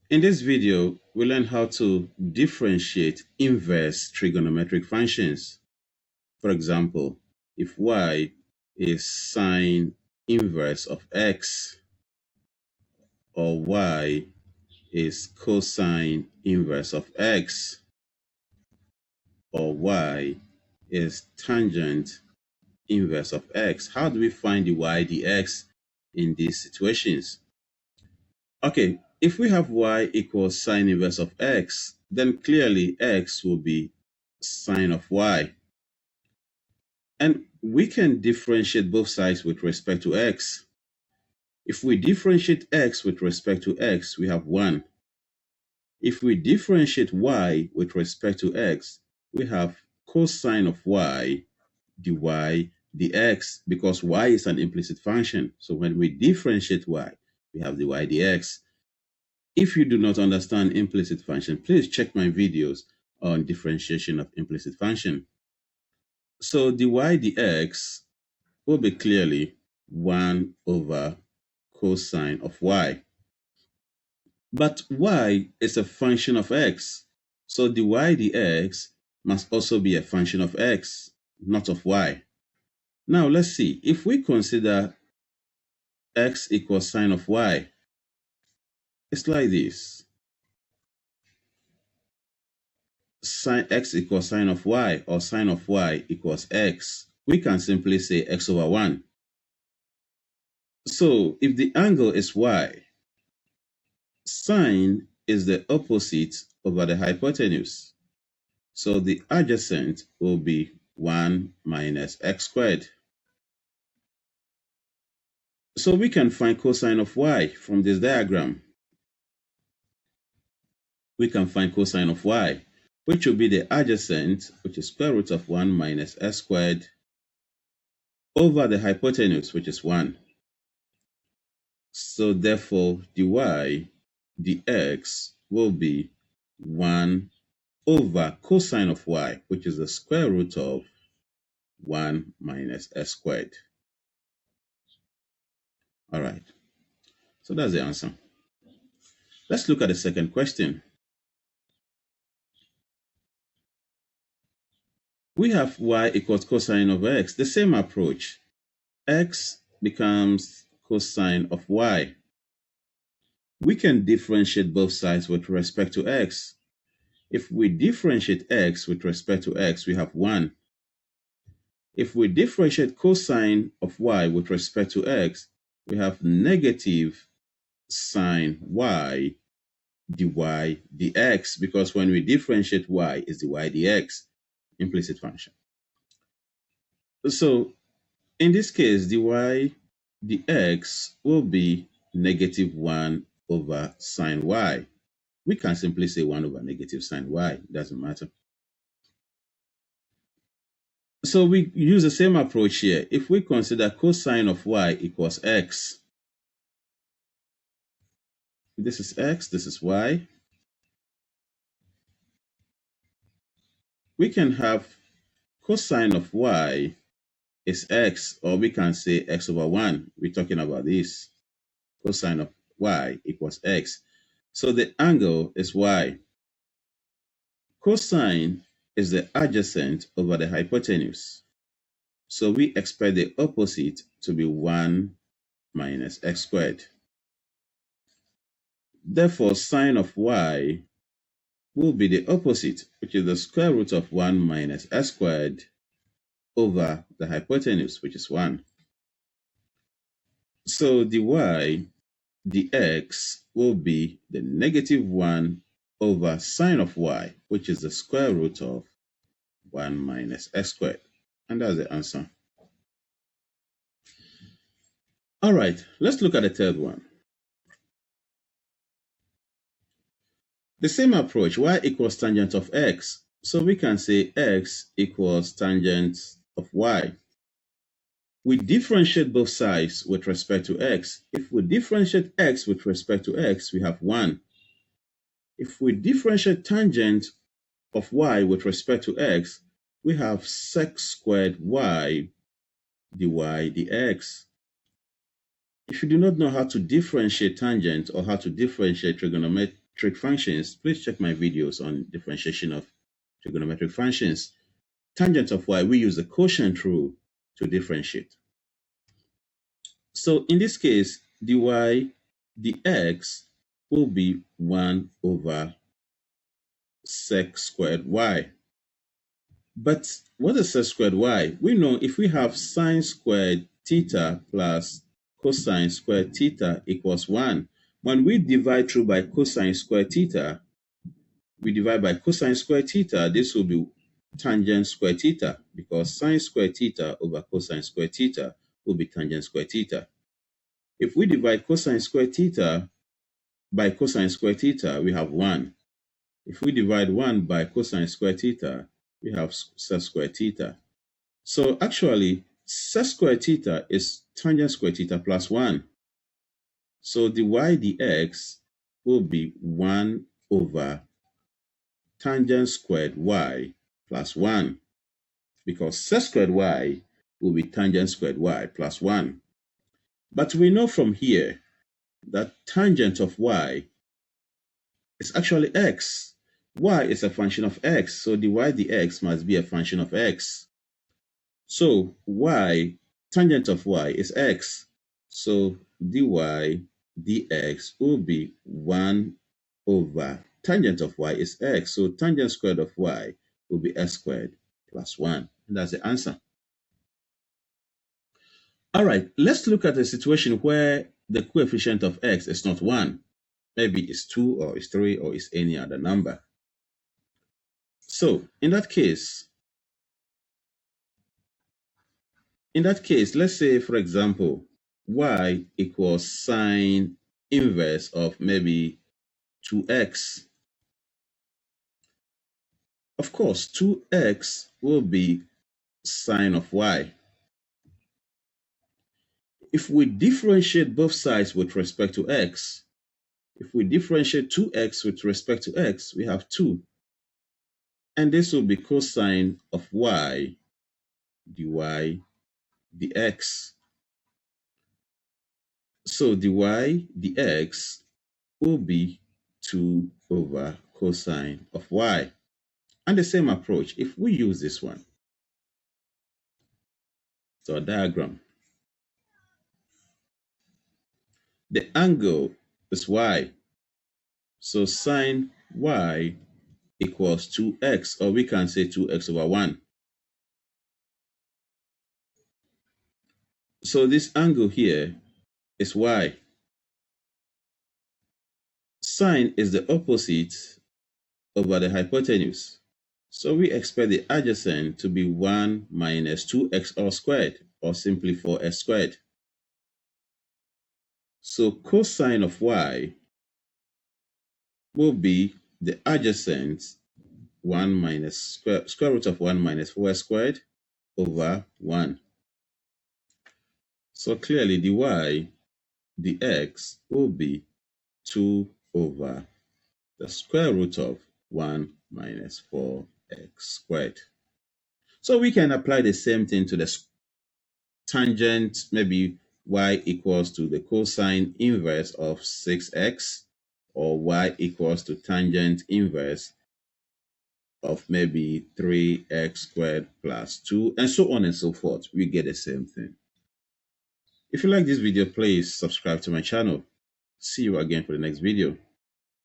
In this video, we learn how to differentiate inverse trigonometric functions. For example, if y is sine inverse of x, or y is cosine inverse of x, or y is tangent inverse of x. How do we find the y dx in these situations? Okay, if we have y equals sine inverse of x, then clearly x will be sine of y. And we can differentiate both sides with respect to x. If we differentiate x with respect to x, we have 1. If we differentiate y with respect to x, we have cosine of y dy dx, because y is an implicit function. So when we differentiate y, we have dy dx. If you do not understand implicit function, please check my videos on differentiation of implicit function. So dy dx will be clearly 1 over cosine of y. But y is a function of x. So dy dx must also be a function of x, not of y. Now let's see. If we consider x equals sine of y, it's like this. Sine x equals sine of y, or sine of y equals x. We can simply say x over 1. So if the angle is y, sine is the opposite over the hypotenuse. So the adjacent will be 1 minus x squared. So we can find cosine of y from this diagram. We can find cosine of y, which will be the adjacent, which is square root of 1 minus x squared, over the hypotenuse, which is 1. So therefore, dy dx will be 1 over cosine of y, which is the square root of 1 minus x squared. All right, so that's the answer. Let's look at the second question. We have y equals cosine of x, the same approach. X becomes cosine of y. We can differentiate both sides with respect to x. If we differentiate x with respect to x, we have 1. If we differentiate cosine of y with respect to x, we have negative sine y dy dx, because when we differentiate y, is dy dx, implicit function. So in this case, dy dx will be negative 1 over sine y. We can simply say 1 over negative sine y, it doesn't matter. So we use the same approach here. If we consider cosine of y equals x, this is x, this is y, we can have cosine of y is x, or we can say x over 1. We're talking about this. Cosine of y equals x. So the angle is y. Cosine is the adjacent over the hypotenuse. So we expect the opposite to be 1 minus x squared. Therefore, sine of y will be the opposite, which is the square root of 1 minus x squared over the hypotenuse, which is 1. So dy dx will be the negative 1 over sine of y, which is the square root of 1 minus x squared. And that's the answer. All right, let's look at the third one. The same approach, y equals tangent of x. So we can say x equals tangent of y. We differentiate both sides with respect to x. If we differentiate x with respect to x, we have 1. If we differentiate tangent of y with respect to x, we have sec squared y dy dx. If you do not know how to differentiate tangent or how to differentiate trig functions, please check my videos on differentiation of trigonometric functions. Tangent of y, we use the quotient rule to differentiate. So in this case, dy dx will be 1 over sec squared y. But what is sec squared y? We know if we have sine squared theta plus cosine squared theta equals 1. When we divide through by cosine squared theta, we divide by cosine squared theta, this will be tangent squared theta, because sine squared theta over cosine squared theta will be tangent squared theta. If we divide cosine squared theta by cosine squared theta, we have 1. If we divide 1 by cosine squared theta, we have sec squared theta. So actually, sec squared theta is tangent squared theta plus 1. So dy dx will be 1 over tangent squared y plus 1, because sec squared y will be tangent squared y plus 1. But we know from here that tangent of y is actually x. Y is a function of x, so dy dx must be a function of x. So y, tangent of y is x. So dy dx will be 1 over tangent of y is x. So tangent squared of y will be x squared plus 1. And that's the answer. All right, let's look at a situation where the coefficient of x is not 1. Maybe it's 2 or it's 3 or it's any other number. So in that case, let's say, for example, y equals sine inverse of maybe 2x. Of course, 2x will be sine of y. If we differentiate both sides with respect to x, if we differentiate 2x with respect to x, we have 2. And this will be cosine of y dy dx. So dy dx will be 2 over cosine of y. And the same approach, if we use this one, so a diagram, the angle is y. So sine y equals 2x, or we can say 2x over 1. So this angle here is y. Sine is the opposite over the hypotenuse. So we expect the adjacent to be 1 minus 2x all squared, or simply 4x squared. So cosine of y will be the adjacent 1 minus square root of 1 minus 4x squared over 1. So clearly dy dx will be 2 over the square root of 1 minus 4x squared. So we can apply the same thing to the tangent, maybe y equals to the cosine inverse of 6x, or y equals to tangent inverse of maybe 3x squared plus 2, and so on and so forth. We get the same thing. If you like this video, please subscribe to my channel. See you again for the next video.